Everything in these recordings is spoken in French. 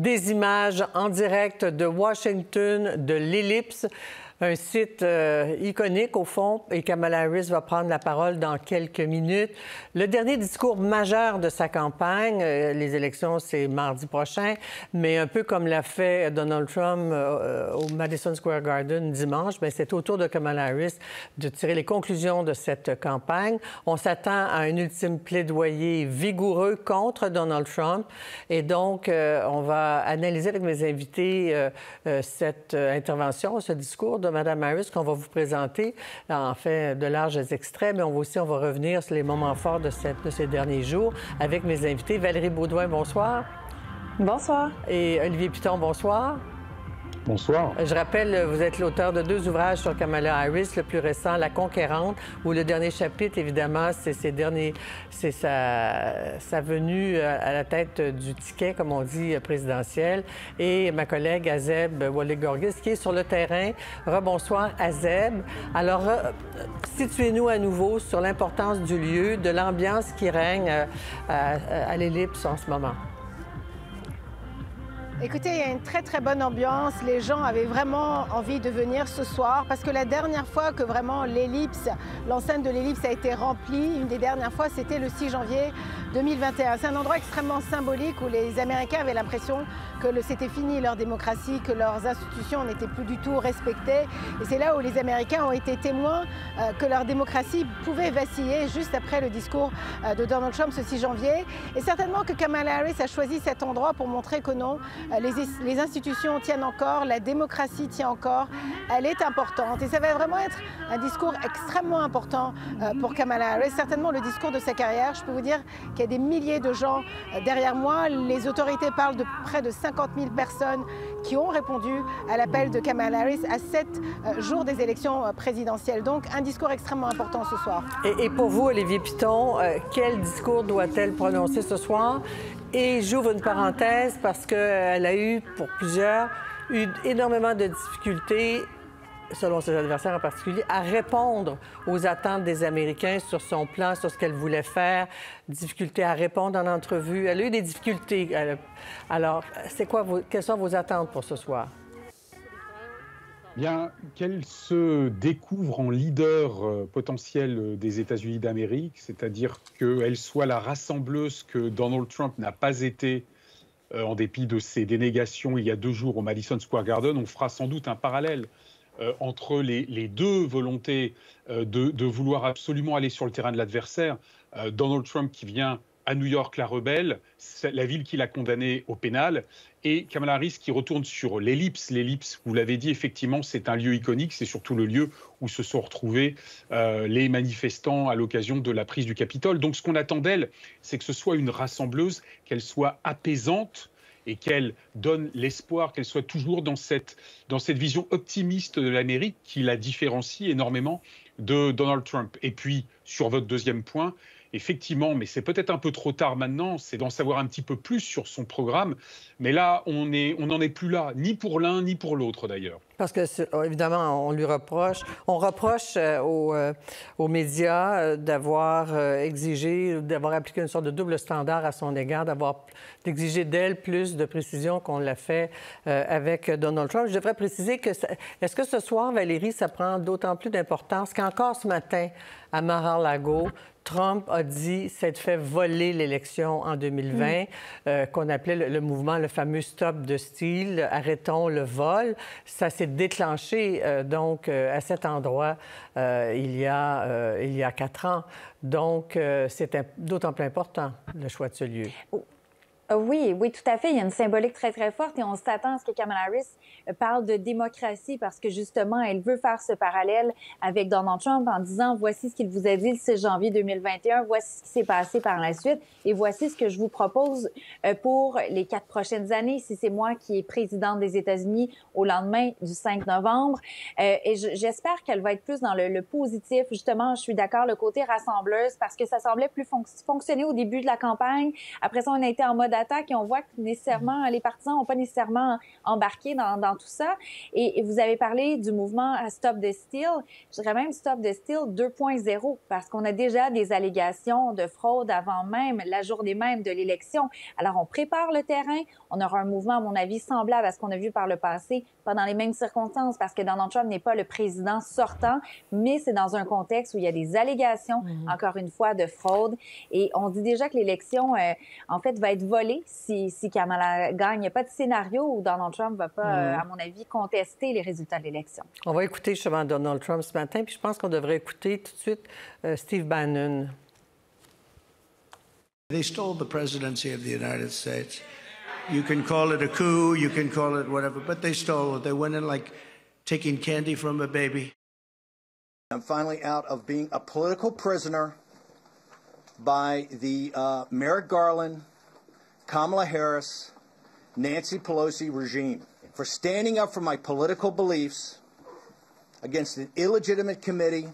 Des images en direct de Washington, de l'Ellipse, un site iconique au fond, et Kamala Harris va prendre la parole dans quelques minutes. Le dernier discours majeur de sa campagne, les élections, c'est mardi prochain, mais un peu comme l'a fait Donald Trump au Madison Square Garden dimanche, bien, c'est au tour de Kamala Harris de tirer les conclusions de cette campagne. On s'attend à un ultime plaidoyer vigoureux contre Donald Trump, et donc on va analyser avec mes invités cette intervention, ce discours de Mme Harris qu'on va vous présenter, en fait, de larges extraits, mais on va revenir sur les moments forts de ces derniers jours avec mes invités. Valérie Beaudoin, bonsoir. Bonsoir. Et Olivier Piton, bonsoir. Bonsoir. Je rappelle, vous êtes l'auteur de 2 ouvrages sur Kamala Harris, le plus récent, La Conquérante, où le dernier chapitre, évidemment, c'est sa venue à la tête du ticket, comme on dit, présidentiel, et ma collègue Azeb Wallet-Gorgis, qui est sur le terrain. Rebonsoir, Azeb. Alors, situez-nous à nouveau sur l'importance du lieu, de l'ambiance qui règne à l'Ellipse en ce moment. Écoutez, il y a une très, très bonne ambiance. Les gens avaient vraiment envie de venir ce soir parce que la dernière fois que vraiment l'enceinte de l'Ellipse a été remplie, une des dernières fois, c'était le 6 janvier 2021. C'est un endroit extrêmement symbolique où les Américains avaient l'impression que c'était fini leur démocratie, que leurs institutions n'étaient plus du tout respectées. Et c'est là où les Américains ont été témoins que leur démocratie pouvait vaciller juste après le discours de Donald Trump ce 6 janvier. Et certainement que Kamala Harris a choisi cet endroit pour montrer que non, les institutions tiennent encore, la démocratie tient encore, elle est importante. Et ça va vraiment être un discours extrêmement important pour Kamala Harris, certainement le discours de sa carrière. Je peux vous dire qu'il y a des milliers de gens derrière moi. Les autorités parlent de près de 50 000 personnes qui ont répondu à l'appel de Kamala Harris à 7 jours des élections présidentielles. Donc, un discours extrêmement important ce soir. Et pour vous, Olivier Piton, quel discours doit-elle prononcer ce soir? Et j'ouvre une parenthèse parce qu'elle a eu, pour plusieurs, énormément de difficultés, selon ses adversaires en particulier, à répondre aux attentes des Américains sur son plan, sur ce qu'elle voulait faire, difficulté à répondre en entrevue. Elle a eu des difficultés. Alors, quelles sont vos attentes pour ce soir? Bien, qu'elle se découvre en leader potentiel des États-Unis d'Amérique, c'est-à-dire qu'elle soit la rassembleuse que Donald Trump n'a pas été en dépit de ses dénégations il y a 2 jours au Madison Square Garden. On fera sans doute un parallèle entre les deux volontés de vouloir absolument aller sur le terrain de l'adversaire. Donald Trump qui vient à New York, la rebelle, la ville qu'il a condamnée au pénal, et Kamala Harris qui retourne sur l'Ellipse. L'Ellipse, vous l'avez dit, effectivement, c'est un lieu iconique. C'est surtout le lieu où se sont retrouvés les manifestants à l'occasion de la prise du Capitole. Donc ce qu'on attend d'elle, c'est que ce soit une rassembleuse, qu'elle soit apaisante et qu'elle donne l'espoir, qu'elle soit toujours dans cette vision optimiste de l'Amérique qui la différencie énormément de Donald Trump. Et puis, sur votre deuxième point, effectivement, mais c'est peut-être un peu trop tard maintenant, c'est d'en savoir un petit peu plus sur son programme. Mais là, on n'en est plus là, ni pour l'un, ni pour l'autre d'ailleurs. Parce que, évidemment, on reproche aux médias d'avoir exigé, d'avoir appliqué une sorte de double standard à son égard, d'exiger d'elle plus de précision qu'on l'a fait avec Donald Trump. Je devrais préciser que, est-ce que ce soir, Valérie, ça prend d'autant plus d'importance qu'encore ce matin, à Mar-a-Lago, Trump a dit s'être fait voler l'élection en 2020, qu'on appelait le mouvement, le fameux Stop the Steal, arrêtons le vol. Ça s'est déclenché donc à cet endroit il y a 4 ans. Donc, c'est d'autant plus important, le choix de ce lieu. Oui, tout à fait. Il y a une symbolique très, très forte et on s'attend à ce que Kamala Harris parle de démocratie parce que justement, elle veut faire ce parallèle avec Donald Trump en disant voici ce qu'il vous a dit le 6 janvier 2021, voici ce qui s'est passé par la suite et voici ce que je vous propose pour les 4 prochaines années si c'est moi qui est présidente des États-Unis au lendemain du 5 novembre. Et j'espère qu'elle va être plus dans le positif. Justement, je suis d'accord, le côté rassembleuse parce que ça semblait plus fonctionner au début de la campagne. Après ça, on a été en mode d'attaque et on voit que nécessairement les partisans n'ont pas nécessairement embarqué dans tout ça. Et vous avez parlé du mouvement Stop the Steal. Je dirais même Stop the Steal 2.0 parce qu'on a déjà des allégations de fraude avant même, la journée même de l'élection. Alors, on prépare le terrain. On aura un mouvement, à mon avis, semblable à ce qu'on a vu par le passé, pas dans les mêmes circonstances parce que Donald Trump n'est pas le président sortant, mais c'est dans un contexte où il y a des allégations, encore une fois, de fraude. Et on dit déjà que l'élection, en fait, va être volée si Kamala gagne. Il n'y a pas de scénario où Donald Trump ne va pas, à mon avis, contester les résultats de l'élection. On va écouter justement Donald Trump ce matin, puis je pense qu'on devrait écouter tout de suite Steve Bannon. They stole the presidency of the United States. You can call it a coup, you can call it whatever, but they stole it. They went in like taking candy from a baby. I'm finally out of being a political prisoner by the Merrick Garland, Kamala Harris, Nancy Pelosi regime for standing up for my political beliefs against an illegitimate committee.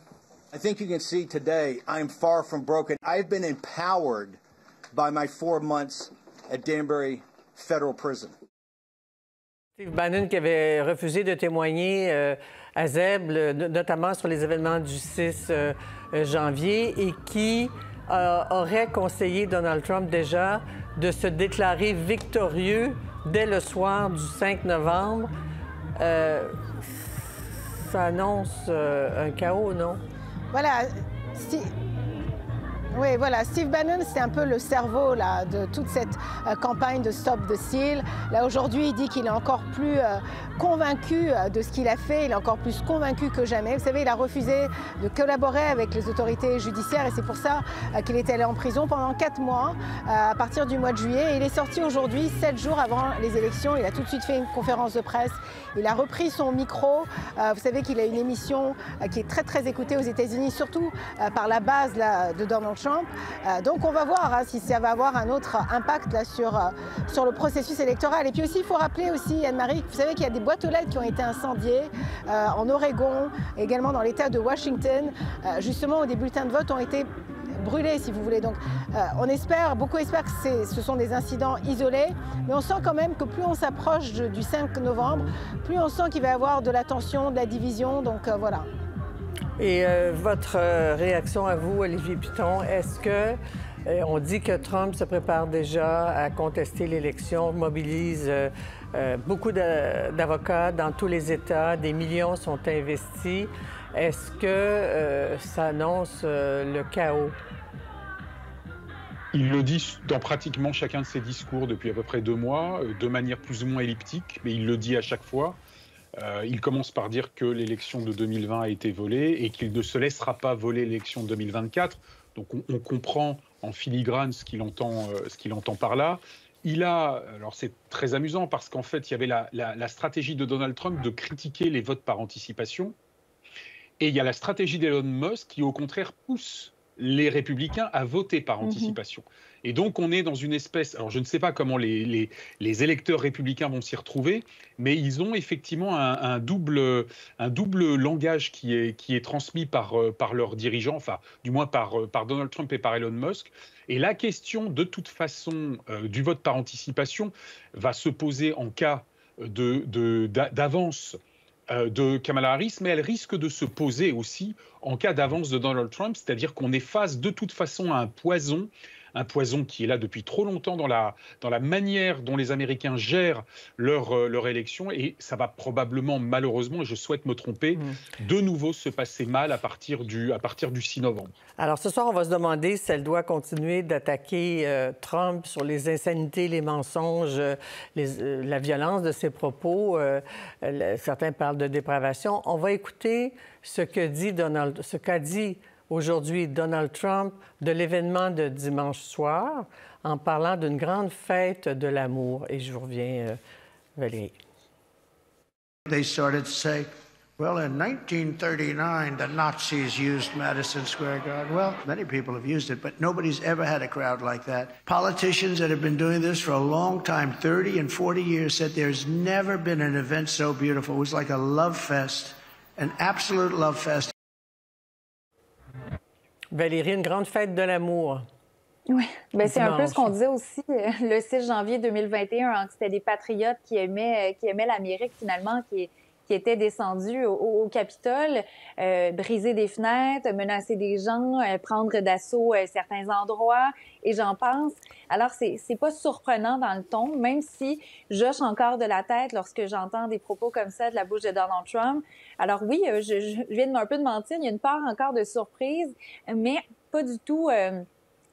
I think you can see today I am far from broken. I've been empowered by my 4 months at Danbury Federal Prison. Steve Bannon qui avait refusé de témoigner à ZEB, notamment sur les événements du 6 janvier, et qui aurait conseillé Donald Trump déjà de se déclarer victorieux dès le soir du 5 novembre. Ça annonce un chaos, non? Voilà. Oui, voilà. Steve Bannon, c'est un peu le cerveau là, de toute cette campagne de Stop the Steal. Là, aujourd'hui, il dit qu'il est encore plus convaincu de ce qu'il a fait. Il est encore plus convaincu que jamais. Vous savez, il a refusé de collaborer avec les autorités judiciaires et c'est pour ça qu'il est allé en prison pendant 4 mois à partir du mois de juillet. Et il est sorti aujourd'hui, 7 jours avant les élections. Il a tout de suite fait une conférence de presse. Il a repris son micro. Vous savez qu'il a une émission qui est très, très écoutée aux États-Unis, surtout par la base là, de Donald Trump. Donc on va voir si ça va avoir un autre impact là, sur le processus électoral. Et puis aussi, il faut rappeler aussi, Anne-Marie, vous savez qu'il y a des boîtes aux lettres qui ont été incendiées en Oregon, également dans l'État de Washington, justement où des bulletins de vote ont été brûlés, si vous voulez. Donc beaucoup espèrent que ce sont des incidents isolés, mais on sent quand même que plus on s'approche du 5 novembre, plus on sent qu'il va y avoir de la tension, de la division, donc voilà. Et votre réaction à vous, Olivier Piton, est-ce que on dit que Trump se prépare déjà à contester l'élection, mobilise beaucoup d'avocats dans tous les États, des millions sont investis. Est-ce que ça annonce le chaos? Il le dit dans pratiquement chacun de ses discours depuis à peu près 2 mois, de manière plus ou moins elliptique, mais il le dit à chaque fois. Il commence par dire que l'élection de 2020 a été volée et qu'il ne se laissera pas voler l'élection de 2024. Donc on comprend en filigrane ce qu'il entend par là. Alors c'est très amusant parce qu'en fait il y avait la stratégie de Donald Trump de critiquer les votes par anticipation. Et il y a la stratégie d'Elon Musk qui au contraire pousse les républicains à voter par anticipation. Et donc, on est dans une espèce... Alors, je ne sais pas comment les électeurs républicains vont s'y retrouver, mais ils ont effectivement un double langage qui est transmis par leurs dirigeants, enfin, du moins par Donald Trump et par Elon Musk. Et la question, de toute façon, du vote par anticipation va se poser en cas d'avance de Kamala Harris, mais elle risque de se poser aussi en cas d'avance de Donald Trump, c'est-à-dire qu'on est face de toute façon à un poison qui est là depuis trop longtemps dans la manière dont les Américains gèrent leur élection, et ça va probablement, malheureusement, et je souhaite me tromper, de nouveau se passer mal à partir du 6 novembre. Alors ce soir, on va se demander si elle doit continuer d'attaquer Trump sur les insanités, les mensonges, la violence de ses propos. Certains parlent de dépravation. On va écouter ce qu'a dit aujourd'hui Donald Trump de l'événement de dimanche soir en parlant d'une grande fête de l'amour. Et je vous reviens, Valérie. They started to say, well, in 1939, the Nazis used Madison Square Garden. Well, many people have used it, but nobody's ever had a crowd like that. Politicians that have been doing this for a long time, 30 and 40 years, said there's never been an event so beautiful. It was like a love fest, an absolute love fest. Valérie, une grande fête de l'amour. Oui, bien, c'est un peu ce qu'on disait aussi le 6 janvier 2021, hein, que c'était des patriotes qui aimaient l'Amérique finalement, qui étaient descendus au Capitole, briser des fenêtres, menacer des gens, prendre d'assaut certains endroits, et j'en pense. Alors, c'est pas surprenant dans le ton, même si j'hoche encore de la tête lorsque j'entends des propos comme ça de la bouche de Donald Trump. Alors oui, je viens un peu de mentir, il y a une part encore de surprise, mais pas du tout...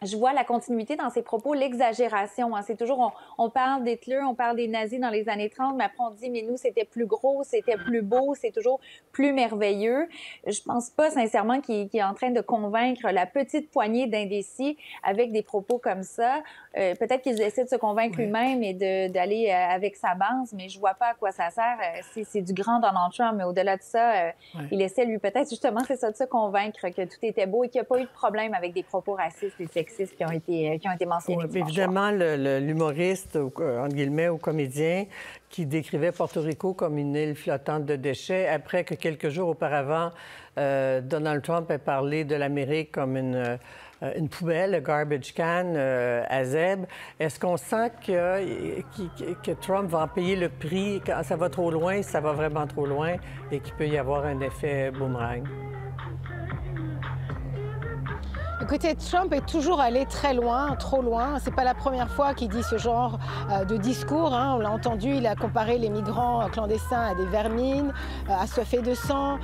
je vois la continuité dans ses propos, l'exagération. Hein. C'est toujours, on parle d'Hitler, on parle des nazis dans les années 30, mais après on dit, mais nous, c'était plus gros, c'était plus beau, c'est toujours plus merveilleux. Je pense pas sincèrement qu'il est en train de convaincre la petite poignée d'indécis avec des propos comme ça. Peut-être qu'il essaie de se convaincre lui-même et d'aller avec sa base, mais je vois pas à quoi ça sert. C'est du grand Donald Trump, mais au-delà de ça, il essaie, lui, peut-être justement, c'est ça, de se convaincre que tout était beau et qu'il n'y a pas eu de problème avec des propos racistes et sexistes qui ont été mentionnés. Oui, évidemment, l'humoriste, entre guillemets, ou comédien, qui décrivait Porto Rico comme une île flottante de déchets, après que quelques jours auparavant, Donald Trump ait parlé de l'Amérique comme une poubelle, un garbage can à Zeb. Est-ce qu'on sent que Trump va en payer le prix quand ça va trop loin, ça va vraiment trop loin, et qu'il peut y avoir un effet boomerang? Écoutez, Trump est toujours allé très loin, trop loin. C'est pas la première fois qu'il dit ce genre de discours. Hein. On l'a entendu, il a comparé les migrants clandestins à des vermines, assoiffés de sang.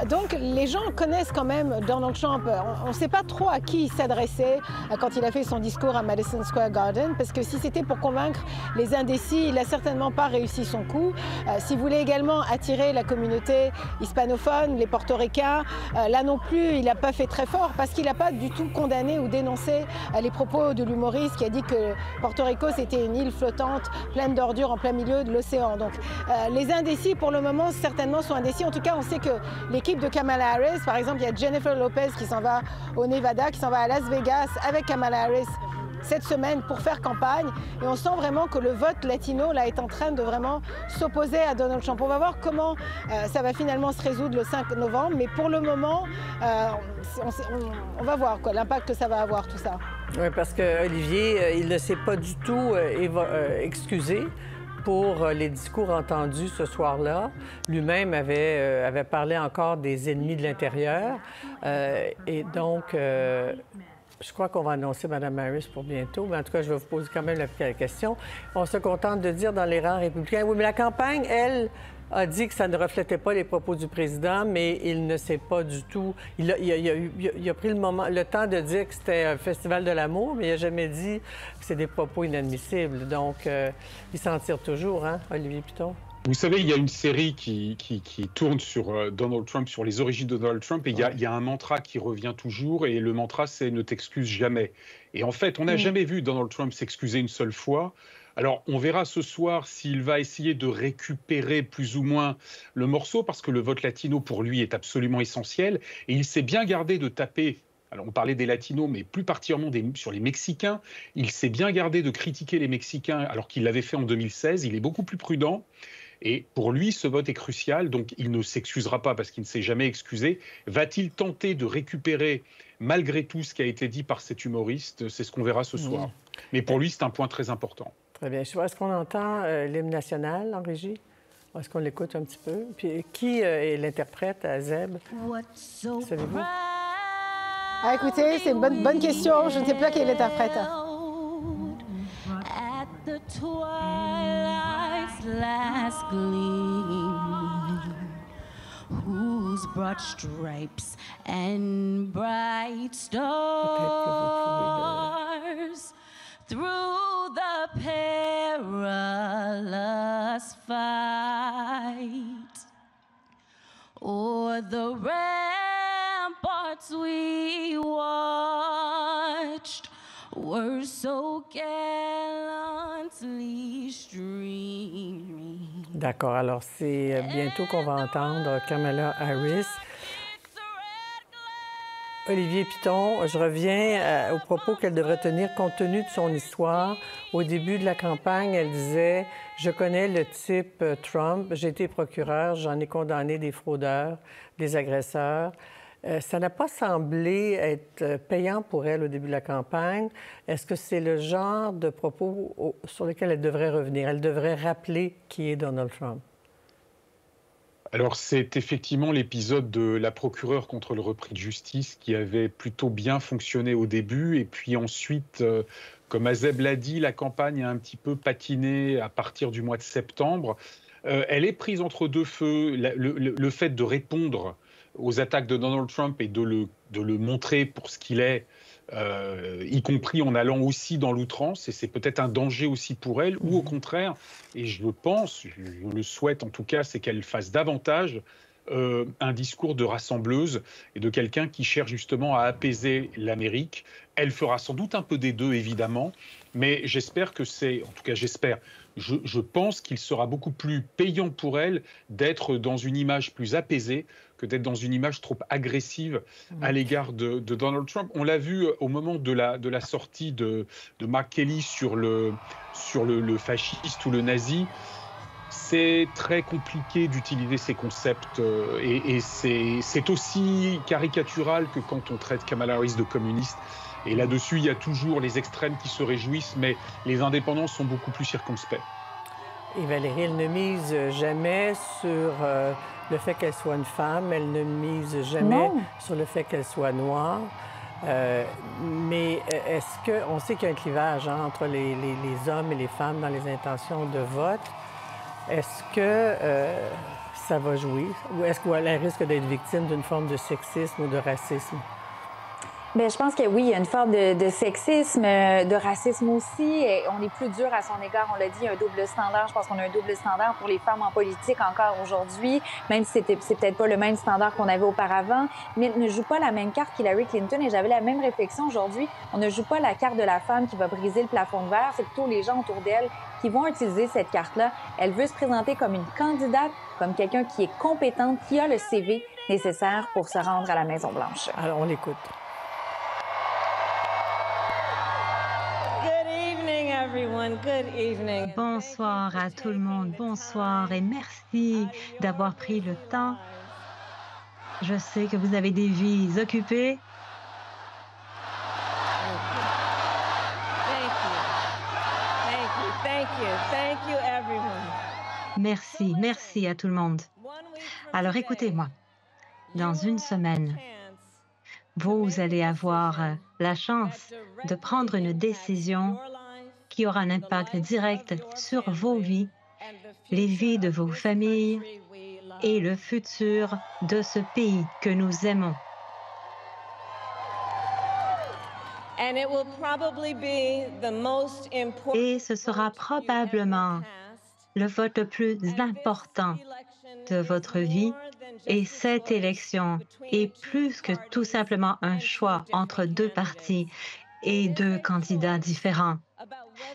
Donc les gens connaissent quand même Donald Trump. On ne sait pas trop à qui il s'adressait quand il a fait son discours à Madison Square Garden, parce que si c'était pour convaincre les indécis, il n'a certainement pas réussi son coup. S'il voulait également attirer la communauté hispanophone, les portoricains, là non plus, il n'a pas fait très fort, parce qu'il n'a pas du tout condamné ou dénoncé les propos de l'humoriste qui a dit que Porto Rico c'était une île flottante pleine d'ordures en plein milieu de l'océan. Donc les indécis pour le moment certainement sont indécis. En tout cas on sait que l'équipe de Kamala Harris, par exemple il y a Jennifer Lopez qui s'en va au Nevada, qui s'en va à Las Vegas avec Kamala Harris cette semaine pour faire campagne, et on sent vraiment que le vote latino là est en train de vraiment s'opposer à Donald Trump. On va voir comment ça va finalement se résoudre le 5 novembre, mais pour le moment on va voir l'impact que ça va avoir tout ça. Oui, parce que Olivier, il ne s'est pas du tout excusé pour les discours entendus ce soir-là. Lui-même avait parlé encore des ennemis de l'intérieur. Et donc, je crois qu'on va annoncer Mme Harris pour bientôt, mais en tout cas, je vais vous poser quand même la question. On se contente de dire dans les rangs républicains, oui, mais la campagne, elle, a dit que ça ne reflétait pas les propos du président, mais il ne sait pas du tout. Il a pris le temps de dire que c'était un festival de l'amour, mais il n'a jamais dit que c'est des propos inadmissibles. Donc, il s'en tire toujours, hein, Olivier Piton? Vous savez, il y a une série qui tourne sur Donald Trump, sur les origines de Donald Trump, et il y a un mantra qui revient toujours, et le mantra, c'est « ne t'excuse jamais ». Et en fait, on n'a jamais vu Donald Trump s'excuser une seule fois. Alors, on verra ce soir s'il va essayer de récupérer plus ou moins le morceau, parce que le vote latino, pour lui, est absolument essentiel, et il s'est bien gardé de taper. Alors, on parlait des Latinos, mais plus particulièrement sur les Mexicains. Il s'est bien gardé de critiquer les Mexicains, alors qu'il l'avait fait en 2016. Il est beaucoup plus prudent. Et pour lui, ce vote est crucial, donc il ne s'excusera pas parce qu'il ne s'est jamais excusé. Va-t-il tenter de récupérer, malgré tout, ce qui a été dit par cet humoriste? C'est ce qu'on verra ce soir. Mais pour lui, c'est un point très important. Très bien. Est-ce qu'on entend l'hymne national en régie? Est-ce qu'on l'écoute un petit peu? Puis qui est l'interprète à Zeb? Savez-vous? Ah, écoutez, c'est une bonne question. Je ne sais pas qui est l'interprète. Last gleam, whose broad stripes and bright stars through the perilous fight, o'er the ramparts we watched were so gallantly streaming. D'accord. Alors, c'est bientôt qu'on va entendre Kamala Harris. Olivier Piton, je reviens aux propos qu'elle devrait tenir compte tenu de son histoire. Au début de la campagne, elle disait « Je connais le type Trump, j'ai été procureur, j'en ai condamné des fraudeurs, des agresseurs. Ça n'a pas semblé être payant pour elle au début de la campagne. Est-ce que c'est le genre de propos sur lequel elle devrait revenir? Elle devrait rappeler qui est Donald Trump. Alors, c'est effectivement l'épisode de la procureure contre le repris de justice qui avait plutôt bien fonctionné au début. Et puis ensuite, comme Azeb l'a dit, la campagne a un petit peu patiné à partir du mois de septembre. Elle est prise entre deux feux. Le fait de répondre aux attaques de Donald Trump et de le montrer pour ce qu'il est, y compris en allant aussi dans l'outrance, et c'est peut-être un danger aussi pour elle, ou au contraire, et je le souhaite en tout cas, c'est qu'elle fasse davantage un discours de rassembleuse et de quelqu'un qui cherche justement à apaiser l'Amérique. Elle fera sans doute un peu des deux, évidemment, mais j'espère que en tout cas j'espère, je pense qu'il sera beaucoup plus payant pour elle d'être dans une image plus apaisée que d'être dans une image trop agressive à l'égard de Donald Trump. On l'a vu au moment de la sortie de Mark Kelly sur le fasciste ou le nazi. C'est très compliqué d'utiliser ces concepts et c'est aussi caricatural que quand on traite Kamala Harris de communiste. Et là-dessus, il y a toujours les extrêmes qui se réjouissent, mais les indépendants sont beaucoup plus circonspects. Et Valérie, elle ne mise jamais sur le fait qu'elle soit une femme, elle ne mise jamais sur le fait qu'elle soit noire. Mais est-ce qu'on sait qu'il y a un clivage entre les hommes et les femmes dans les intentions de vote? Est-ce que ça va jouer? Ou est-ce qu'elle risque d'être victime d'une forme de sexisme ou de racisme? Bien, je pense que oui, il y a une forme de sexisme, de racisme aussi. Et on est plus dur à son égard. On l'a dit, il y a un double standard. Je pense qu'on a un double standard pour les femmes en politique encore aujourd'hui, même si c'est peut-être pas le même standard qu'on avait auparavant. Mais elle ne joue pas la même carte qu'Hillary Clinton. Et j'avais la même réflexion aujourd'hui. On ne joue pas la carte de la femme qui va briser le plafond de verre. C'est plutôt les gens autour d'elle qui vont utiliser cette carte-là. Elle veut se présenter comme une candidate, comme quelqu'un qui est compétente, qui a le CV nécessaire pour se rendre à la Maison-Blanche. Alors, on l'écoute. Bonsoir à tout le monde, bonsoir et merci d'avoir pris le temps. Je sais que vous avez des vies occupées. Merci, merci à tout le monde. Alors écoutez-moi, dans une semaine, vous allez avoir la chance de prendre une décision qui aura un impact direct sur vos vies, les vies de vos familles et le futur de ce pays que nous aimons. Et ce sera probablement le vote le plus important de votre vie. Et cette élection est plus que tout simplement un choix entre deux partis et deux candidats différents.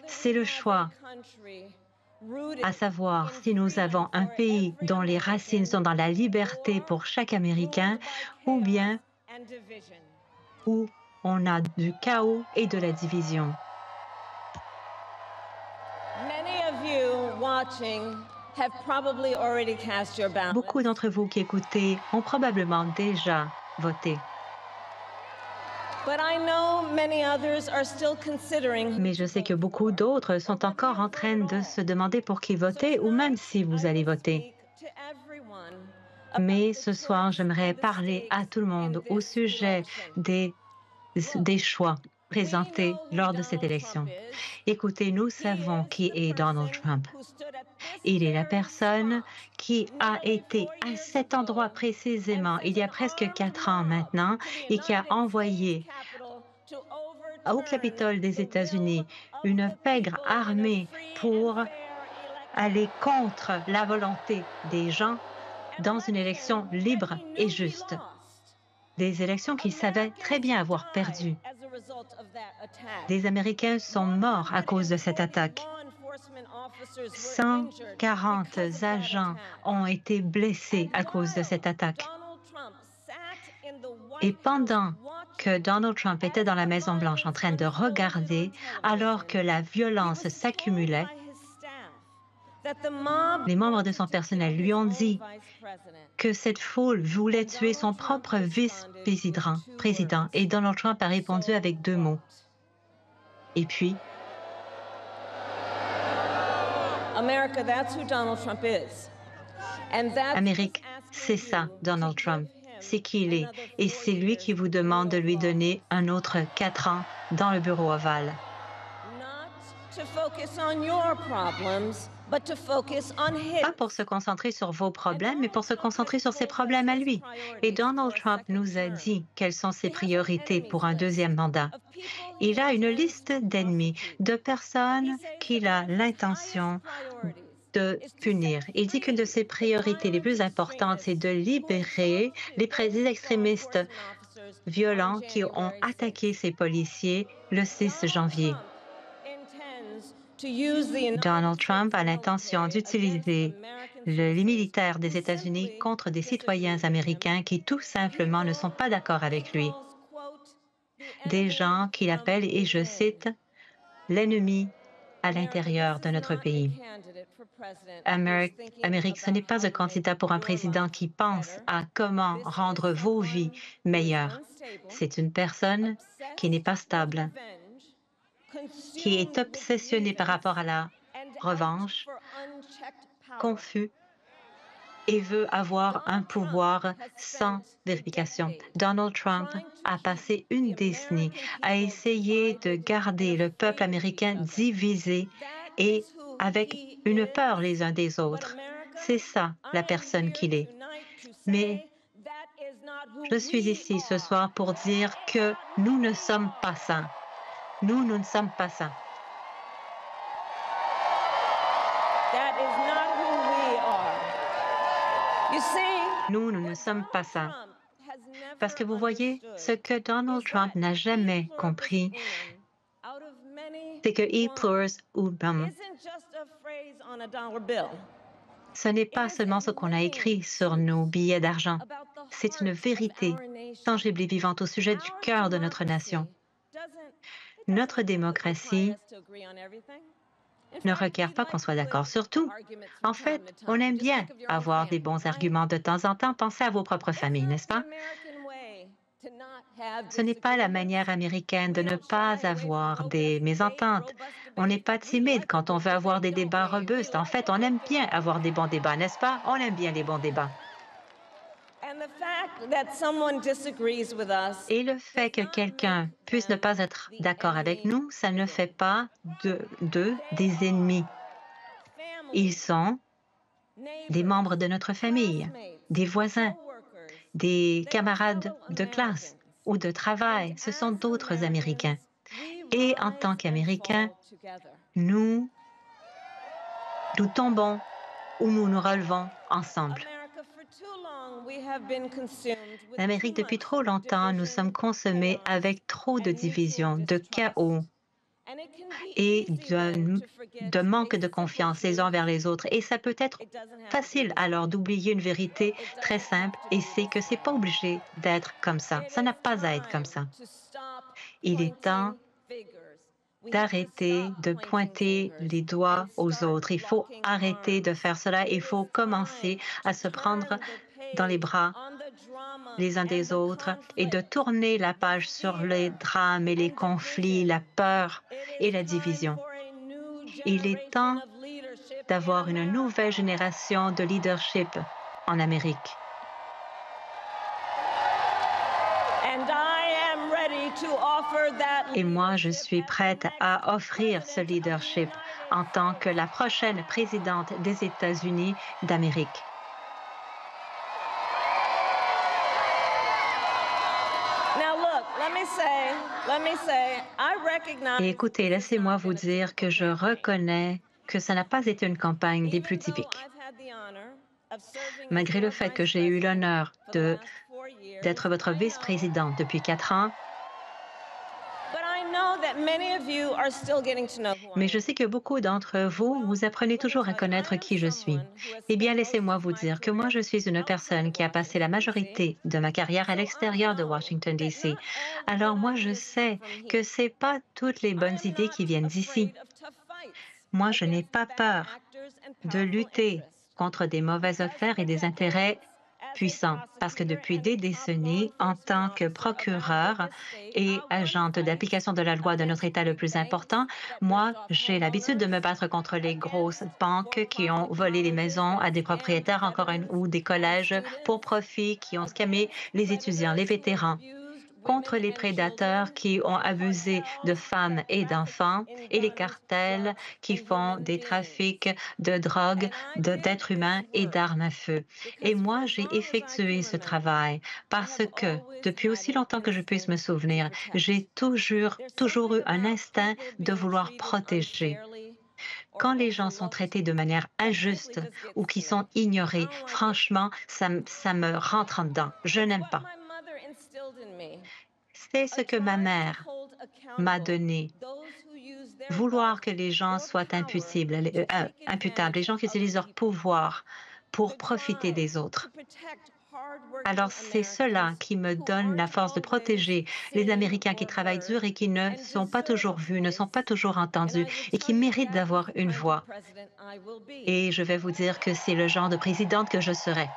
C'est le choix, à savoir si nous avons un pays dont les racines sont dans la liberté pour chaque Américain ou bien où on a du chaos et de la division. Beaucoup d'entre vous qui écoutez ont probablement déjà voté. Mais je sais que beaucoup d'autres sont encore en train de se demander pour qui voter ou même si vous allez voter. Mais ce soir, j'aimerais parler à tout le monde au sujet des choix présentés lors de cette élection. Écoutez, nous savons qui est Donald Trump. Il est la personne qui a été à cet endroit précisément il y a presque 4 ans maintenant et qui a envoyé au Capitole des États-Unis une pègre armée pour aller contre la volonté des gens dans une élection libre et juste. Des élections qu'il savait très bien avoir perdues. Des Américains sont morts à cause de cette attaque. 140 agents ont été blessés à cause de cette attaque. Et pendant que Donald Trump était dans la Maison-Blanche en train de regarder, alors que la violence s'accumulait, Les membres de son personnel lui ont dit que cette foule voulait tuer son propre vice-président et Donald Trump a répondu avec 2 mots. Et puis, Amérique, c'est ça, Donald Trump. C'est qui il est. Et c'est lui qui vous demande de lui donner un autre 4 ans dans le bureau ovale. Pas pour se concentrer sur vos problèmes, mais pour se concentrer sur ses problèmes à lui. Et Donald Trump nous a dit quelles sont ses priorités pour un 2e mandat. Il a une liste d'ennemis, de personnes qu'il a l'intention de punir. Il dit qu'une de ses priorités les plus importantes, c'est de libérer les extrémistes violents qui ont attaqué ces policiers le 6 janvier. Donald Trump a l'intention d'utiliser les militaires des États-Unis contre des citoyens américains qui tout simplement ne sont pas d'accord avec lui. Des gens qu'il appelle, et je cite, « l'ennemi à l'intérieur de notre pays ». Amérique, ce n'est pas un candidat pour un président qui pense à comment rendre vos vies meilleures. C'est une personne qui n'est pas stable, qui est obsessionné par rapport à la revanche, confus et veut avoir un pouvoir sans vérification. Donald Trump a passé une décennie à essayer de garder le peuple américain divisé et avec une peur les uns des autres. C'est ça, la personne qu'il est. Mais je suis ici ce soir pour dire que nous ne sommes pas ça. Nous ne sommes pas ça. Nous ne sommes pas ça. Parce que vous voyez, ce que Donald Trump n'a jamais compris, c'est que E pluribus unum, ce n'est pas seulement ce qu'on a écrit sur nos billets d'argent. C'est une vérité tangible et vivante au sujet du cœur de notre nation. Notre démocratie ne requiert pas qu'on soit d'accord sur tout. En fait, on aime bien avoir des bons arguments de temps en temps. Pensez à vos propres familles, n'est-ce pas? Ce n'est pas la manière américaine de ne pas avoir des mésententes. On n'est pas timide quand on veut avoir des débats robustes. En fait, on aime bien avoir des bons débats, n'est-ce pas? On aime bien les bons débats. Et le fait que quelqu'un puisse ne pas être d'accord avec nous, ça ne fait pas d'eux des ennemis. Ils sont des membres de notre famille, des voisins, des camarades de classe ou de travail. Ce sont d'autres Américains. Et en tant qu'Américains, nous tombons ou nous nous relevons ensemble. L'Amérique, depuis trop longtemps, nous sommes consommés avec trop de divisions, de chaos et de manque de confiance les uns vers les autres. Et ça peut être facile alors d'oublier une vérité très simple, et c'est que c'est pas obligé d'être comme ça. Ça n'a pas à être comme ça. Il est temps d'arrêter de pointer les doigts aux autres. Il faut arrêter de faire cela. Il faut commencer à se prendre dans les bras les uns des autres et de tourner la page sur les drames et les conflits, la peur et la division. Il est temps d'avoir une nouvelle génération de leadership en Amérique. Et moi, je suis prête à offrir ce leadership en tant que la prochaine présidente des États-Unis d'Amérique. Et écoutez, laissez-moi vous dire que je reconnais que ça n'a pas été une campagne des plus typiques. Malgré le fait que j'ai eu l'honneur d'être votre vice-présidente depuis 4 ans, mais je sais que beaucoup d'entre vous, vous apprenez toujours à connaître qui je suis. Eh bien, laissez-moi vous dire que moi, je suis une personne qui a passé la majorité de ma carrière à l'extérieur de Washington, D.C. Alors moi, je sais que ce n'est pas toutes les bonnes idées qui viennent d'ici. Moi, je n'ai pas peur de lutter contre des mauvaises affaires et des intérêts puissants. Parce que depuis des décennies, en tant que procureur et agente d'application de la loi de notre État le plus important, moi, j'ai l'habitude de me battre contre les grosses banques qui ont volé les maisons à des propriétaires, ou des collèges pour profit, qui ont scammé les étudiants, les vétérans, contre les prédateurs qui ont abusé de femmes et d'enfants et les cartels qui font des trafics de drogue, d'êtres humains et d'armes à feu. Et moi, j'ai effectué ce travail parce que, depuis aussi longtemps que je puisse me souvenir, j'ai toujours eu un instinct de vouloir protéger. Quand les gens sont traités de manière injuste ou qui sont ignorés, franchement, ça me rentre en dedans. Je n'aime pas. C'est ce que ma mère m'a donné. Vouloir que les gens soient imputables, les gens qui utilisent leur pouvoir pour profiter des autres. Alors, c'est cela qui me donne la force de protéger les Américains qui travaillent dur et qui ne sont pas toujours vus, ne sont pas toujours entendus et qui méritent d'avoir une voix. Et je vais vous dire que c'est le genre de présidente que je serai.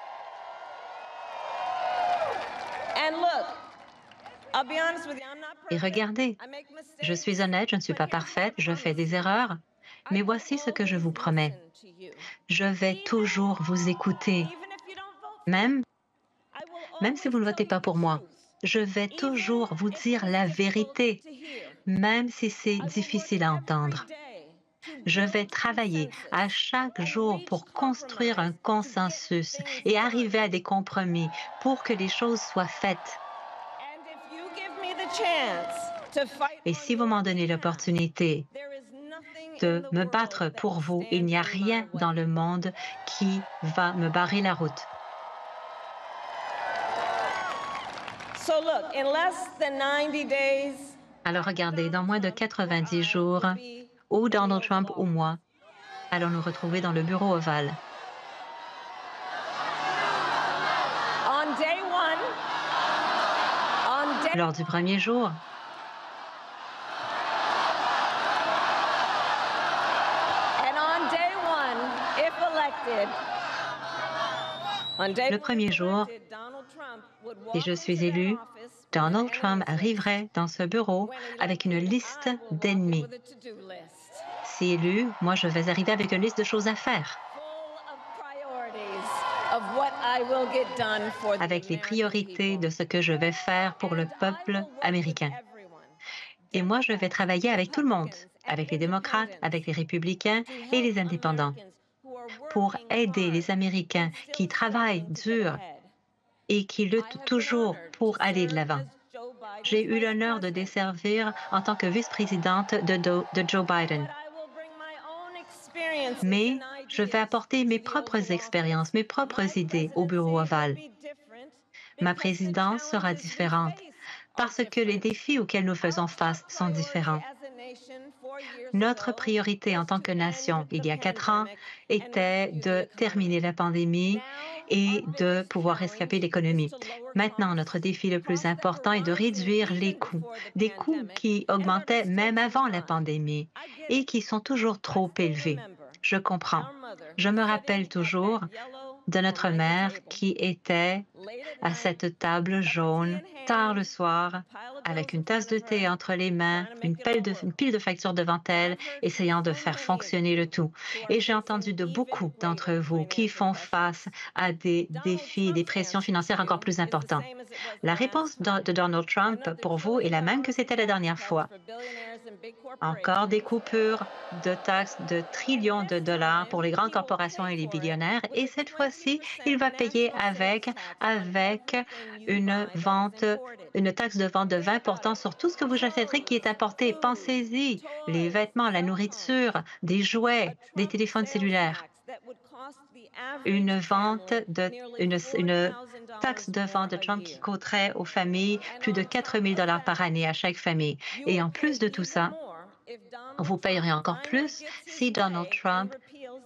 Et regardez, je suis honnête, je ne suis pas parfaite, je fais des erreurs, mais voici ce que je vous promets. Je vais toujours vous écouter, même si vous ne votez pas pour moi. Je vais toujours vous dire la vérité, même si c'est difficile à entendre. Je vais travailler à chaque jour pour construire un consensus et arriver à des compromis pour que les choses soient faites. Et si vous m'en donnez l'opportunité de me battre pour vous, il n'y a rien dans le monde qui va me barrer la route. Alors regardez, dans moins de 90 jours, ou Donald Trump ou moi, allons nous retrouver dans le bureau ovale. Lors du premier jour, le premier jour, si je suis élu, Donald Trump arriverait dans ce bureau avec une liste d'ennemis. Si élu, moi, je vais arriver avec une liste de choses à faire, avec les priorités de ce que je vais faire pour le peuple américain. Et moi, je vais travailler avec tout le monde, avec les démocrates, avec les républicains et les indépendants, pour aider les Américains qui travaillent dur et qui luttent toujours pour aller de l'avant. J'ai eu l'honneur de desservir en tant que vice-présidente de Joe Biden. Mais je vais apporter mes propres expériences, mes propres idées au bureau ovale. Ma présidence sera différente parce que les défis auxquels nous faisons face sont différents. Notre priorité en tant que nation, il y a 4 ans, était de terminer la pandémie et de pouvoir rescaper l'économie. Maintenant, notre défi le plus important est de réduire les coûts, des coûts qui augmentaient même avant la pandémie et qui sont toujours trop élevés. Je comprends. Je me rappelle toujours de notre mère qui était à cette table jaune tard le soir avec une tasse de thé entre les mains, une pile de factures devant elle, essayant de faire fonctionner le tout. Et j'ai entendu de beaucoup d'entre vous qui font face à des défis, des pressions financières encore plus importantes. La réponse de Donald Trump pour vous est la même que c'était la dernière fois. Encore des coupures de taxes de trillions de dollars pour les grandes corporations et les billionnaires. Et cette fois-ci, il va payer avec une taxe de vente de 20 sur tout ce que vous achèterez qui est importé. Pensez-y, les vêtements, la nourriture, des jouets, des téléphones cellulaires. Une taxe de vente de Trump qui coûterait aux familles plus de 4 000 $ par année à chaque famille. Et en plus de tout ça, vous payerez encore plus si Donald Trump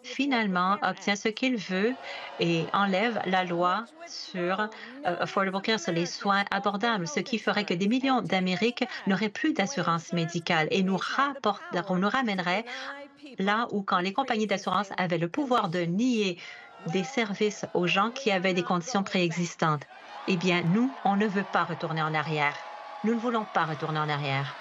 finalement obtient ce qu'il veut et enlève la loi sur Affordable Care, sur les soins abordables, ce qui ferait que des millions d'Américains n'auraient plus d'assurance médicale et nous ramènerait là où quand les compagnies d'assurance avaient le pouvoir de nier des services aux gens qui avaient des conditions préexistantes. Eh bien, nous, on ne veut pas retourner en arrière. Nous ne voulons pas retourner en arrière.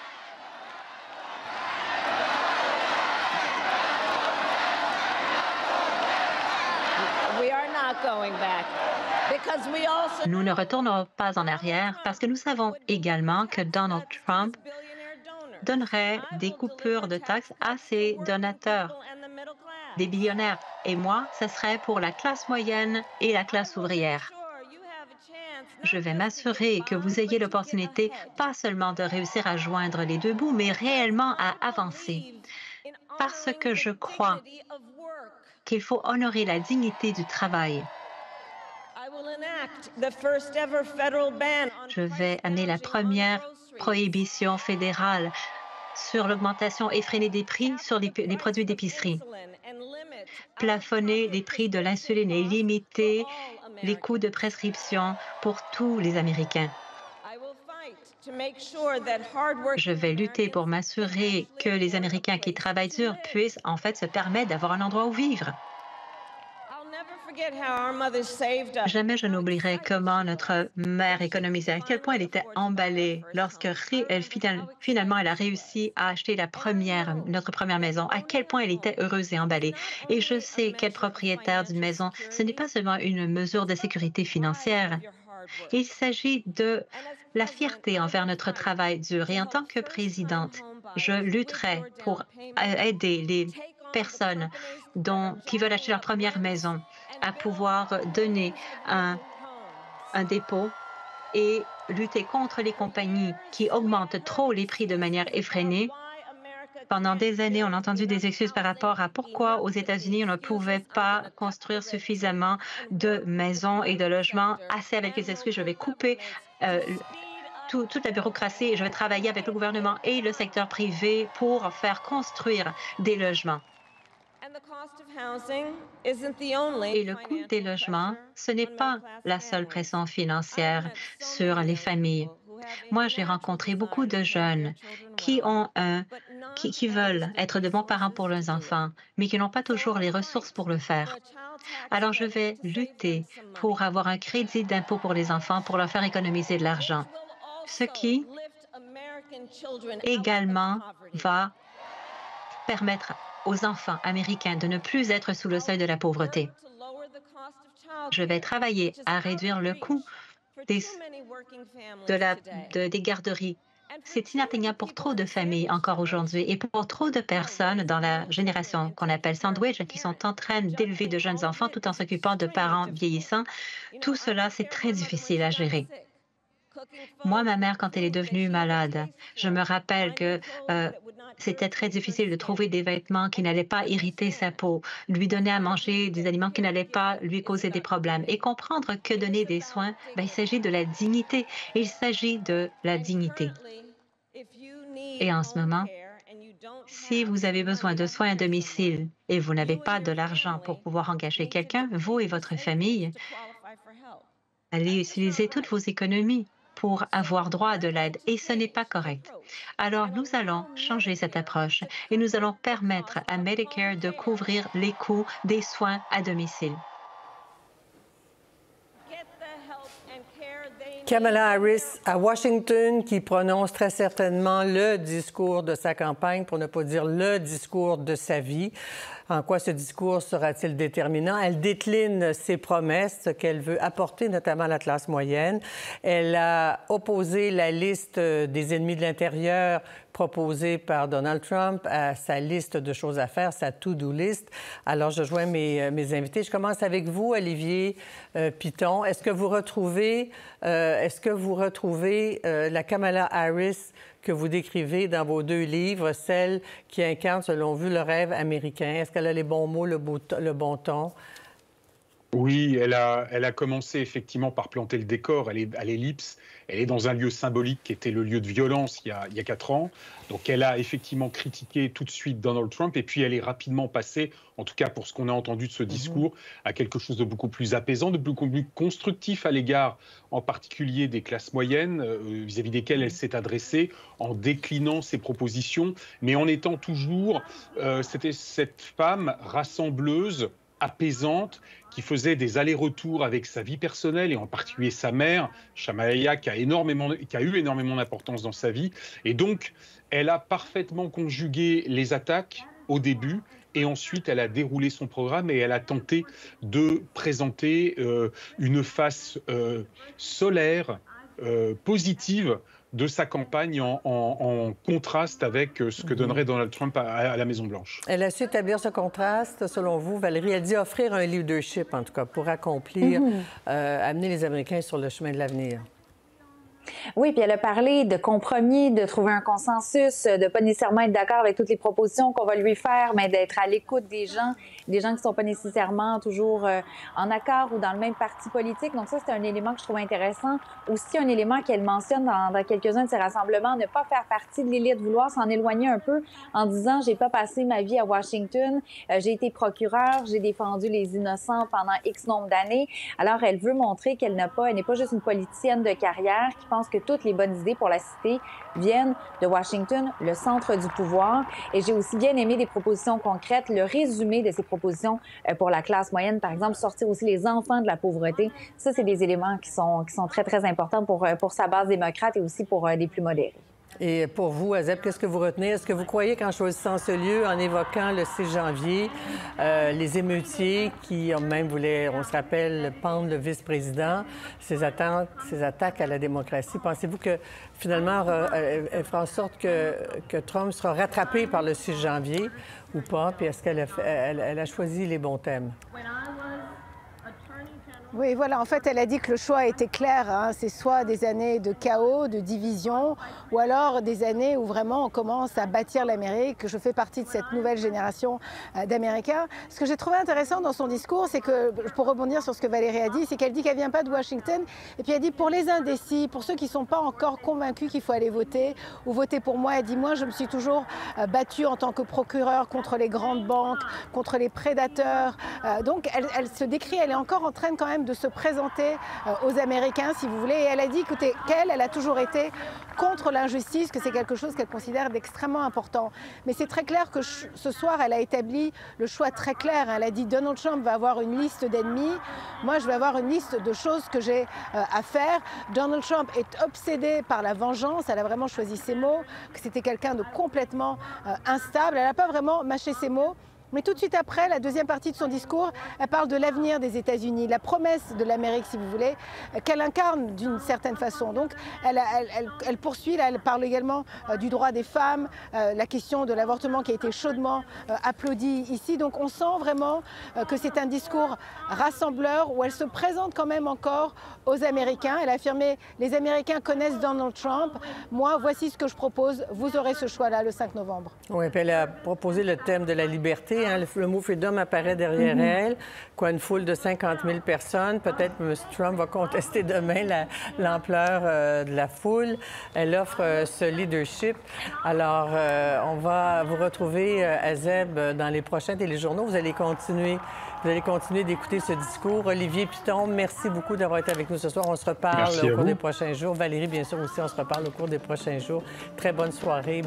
Nous ne retournerons pas en arrière parce que nous savons également que Donald Trump donnerait des coupures de taxes à ses donateurs, des billionnaires. Et moi, ce serait pour la classe moyenne et la classe ouvrière. Je vais m'assurer que vous ayez l'opportunité pas seulement de réussir à joindre les deux bouts, mais réellement à avancer. Parce que je crois qu'il faut honorer la dignité du travail. Je vais amener la première prohibition fédérale sur l'augmentation effrénée des prix sur les produits d'épicerie, plafonner les prix de l'insuline et limiter les coûts de prescription pour tous les Américains. Je vais lutter pour m'assurer que les Américains qui travaillent dur puissent en fait se permettre d'avoir un endroit où vivre. Jamais je n'oublierai comment notre mère économisait, à quel point elle était emballée lorsque finalement elle a réussi à acheter notre première maison, à quel point elle était heureuse et emballée. Et je sais qu'être propriétaire d'une maison, ce n'est pas seulement une mesure de sécurité financière. Il s'agit de la fierté envers notre travail dur. Et en tant que présidente, je lutterai pour aider les personnes qui veulent acheter leur première maison à pouvoir donner un dépôt et lutter contre les compagnies qui augmentent trop les prix de manière effrénée. Pendant des années, on a entendu des excuses par rapport à pourquoi aux États-Unis, on ne pouvait pas construire suffisamment de maisons et de logements. Assez avec les excuses, je vais couper toute la bureaucratie et je vais travailler avec le gouvernement et le secteur privé pour faire construire des logements. Et le coût des logements, ce n'est pas la seule pression financière sur les familles. Moi, j'ai rencontré beaucoup de jeunes qui veulent être de bons parents pour leurs enfants, mais qui n'ont pas toujours les ressources pour le faire. Alors, je vais lutter pour avoir un crédit d'impôt pour les enfants pour leur faire économiser de l'argent, ce qui également va permettre aux enfants américains de ne plus être sous le seuil de la pauvreté. Je vais travailler à réduire le coût des garderies. C'est inatteignable pour trop de familles encore aujourd'hui et pour trop de personnes dans la génération qu'on appelle sandwich qui sont en train d'élever de jeunes enfants tout en s'occupant de parents vieillissants. Tout cela, c'est très difficile à gérer. Moi, ma mère, quand elle est devenue malade, je me rappelle que c'était très difficile de trouver des vêtements qui n'allaient pas irriter sa peau, lui donner à manger des aliments qui n'allaient pas lui causer des problèmes et comprendre que donner des soins, il s'agit de la dignité. Il s'agit de la dignité. Et en ce moment, si vous avez besoin de soins à domicile et vous n'avez pas de l'argent pour pouvoir engager quelqu'un, vous et votre famille, allez utiliser toutes vos économies pour avoir droit à de l'aide, et ce n'est pas correct. Alors, nous allons changer cette approche et nous allons permettre à Medicare de couvrir les coûts des soins à domicile. Kamala Harris à Washington, qui prononce très certainement le discours de sa campagne, pour ne pas dire le discours de sa vie. En quoi ce discours sera-t-il déterminant? Elle décline ses promesses qu'elle veut apporter notamment à la classe moyenne. Elle a opposé la liste des ennemis de l'intérieur proposée par Donald Trump à sa liste de choses à faire, sa to-do list. Alors, je joins mes invités. Je commence avec vous, Olivier Piton. Est-ce que vous retrouvez la Kamala Harris que vous décrivez dans vos deux livres, celle qui incarne, selon vous, le rêve américain? Est-ce qu'elle a les bons mots, le bon ton? Oui, elle a commencé effectivement par planter le décor. Elle est à l'Ellipse, elle est dans un lieu symbolique qui était le lieu de violence il y a 4 ans. Donc elle a effectivement critiqué tout de suite Donald Trump et puis elle est rapidement passée, en tout cas pour ce qu'on a entendu de ce discours, à quelque chose de beaucoup plus apaisant, de beaucoup plus constructif à l'égard en particulier des classes moyennes vis-à-vis desquelles elle s'est adressée en déclinant ses propositions, mais en étant toujours c'était cette femme rassembleuse, apaisante, qui faisait des allers-retours avec sa vie personnelle et en particulier sa mère, Shamaya, qui a eu énormément d'importance dans sa vie. Et donc, elle a parfaitement conjugué les attaques au début et ensuite elle a déroulé son programme et elle a tenté de présenter une face solaire, positive de sa campagne en contraste avec ce que donnerait Donald Trump à la Maison-Blanche. Elle a su établir ce contraste, selon vous, Valérie. Elle dit offrir un leadership, en tout cas, pour accomplir, amener les Américains sur le chemin de l'avenir. Oui, puis elle a parlé de compromis, de trouver un consensus, de pas nécessairement être d'accord avec toutes les propositions qu'on va lui faire, mais d'être à l'écoute des gens qui ne sont pas nécessairement toujours en accord ou dans le même parti politique. Donc ça, c'est un élément que je trouve intéressant. Aussi, un élément qu'elle mentionne dans quelques-uns de ses rassemblements, ne pas faire partie de l'élite, vouloir s'en éloigner un peu en disant « j'ai pas passé ma vie à Washington, j'ai été procureur, j'ai défendu les innocents pendant X nombre d'années ». Alors, elle veut montrer qu'elle n'est pas juste une politicienne de carrière qui pense que toutes les bonnes idées pour la cité viennent de Washington, le centre du pouvoir. Et j'ai aussi bien aimé des propositions concrètes, le résumé de ces propositions pour la classe moyenne, par exemple, sortir aussi les enfants de la pauvreté. Ça, c'est des éléments qui sont très, très importants pour sa base démocrate et aussi pour des plus modérés. Et pour vous, Azeb, qu'est-ce que vous retenez? Est-ce que vous croyez qu'en choisissant ce lieu, en évoquant le 6 janvier, les émeutiers qui même voulaient, on se rappelle, pendre le vice-président, ces attaques à la démocratie, pensez-vous que finalement, elle fera en sorte que Trump sera rattrapé par le 6 janvier ou pas? Puis est-ce qu'elle a choisi les bons thèmes? Oui, voilà, en fait, elle a dit que le choix était clair, hein. C'est soit des années de chaos, de division, ou alors des années où vraiment on commence à bâtir l'Amérique. Je fais partie de cette nouvelle génération d'Américains. Ce que j'ai trouvé intéressant dans son discours, c'est que, pour rebondir sur ce que Valérie a dit, c'est qu'elle dit qu'elle ne vient pas de Washington, et puis elle dit pour les indécis, pour ceux qui ne sont pas encore convaincus qu'il faut aller voter, ou voter pour moi, elle dit moi je me suis toujours battue en tant que procureur contre les grandes banques, contre les prédateurs. Donc elle se décrit, elle est encore en train quand même de se présenter aux Américains, si vous voulez. Et elle a dit qu'elle a toujours été contre l'injustice, que c'est quelque chose qu'elle considère d'extrêmement important. Mais c'est très clair que ce soir, elle a établi le choix très clair. Elle a dit Donald Trump va avoir une liste d'ennemis. Moi, je vais avoir une liste de choses que j'ai à faire. Donald Trump est obsédé par la vengeance. Elle a vraiment choisi ses mots, que c'était quelqu'un de complètement instable. Elle n'a pas vraiment mâché ses mots. Mais tout de suite après, la deuxième partie de son discours, elle parle de l'avenir des États-Unis, la promesse de l'Amérique, si vous voulez, qu'elle incarne d'une certaine façon. Donc, elle poursuit, là, elle parle également du droit des femmes, la question de l'avortement qui a été chaudement applaudi ici. Donc, on sent vraiment que c'est un discours rassembleur où elle se présente quand même encore aux Américains. Elle a affirmé « Les Américains connaissent Donald Trump. Moi, voici ce que je propose. Vous aurez ce choix-là le 5 novembre. » Oui, puis elle a proposé le thème de la liberté. Hein, le mot freedom apparaît derrière elle. Quoi, une foule de 50 000 personnes. Peut-être que M. Trump va contester demain l'ampleur de la foule. Elle offre ce leadership. Alors, on va vous retrouver, Azeb, dans les prochains téléjournaux. Vous allez continuer d'écouter ce discours. Olivier Piton, merci beaucoup d'avoir été avec nous ce soir. On se reparle au cours des prochains jours. Valérie, bien sûr, aussi, on se reparle au cours des prochains jours. Très bonne soirée.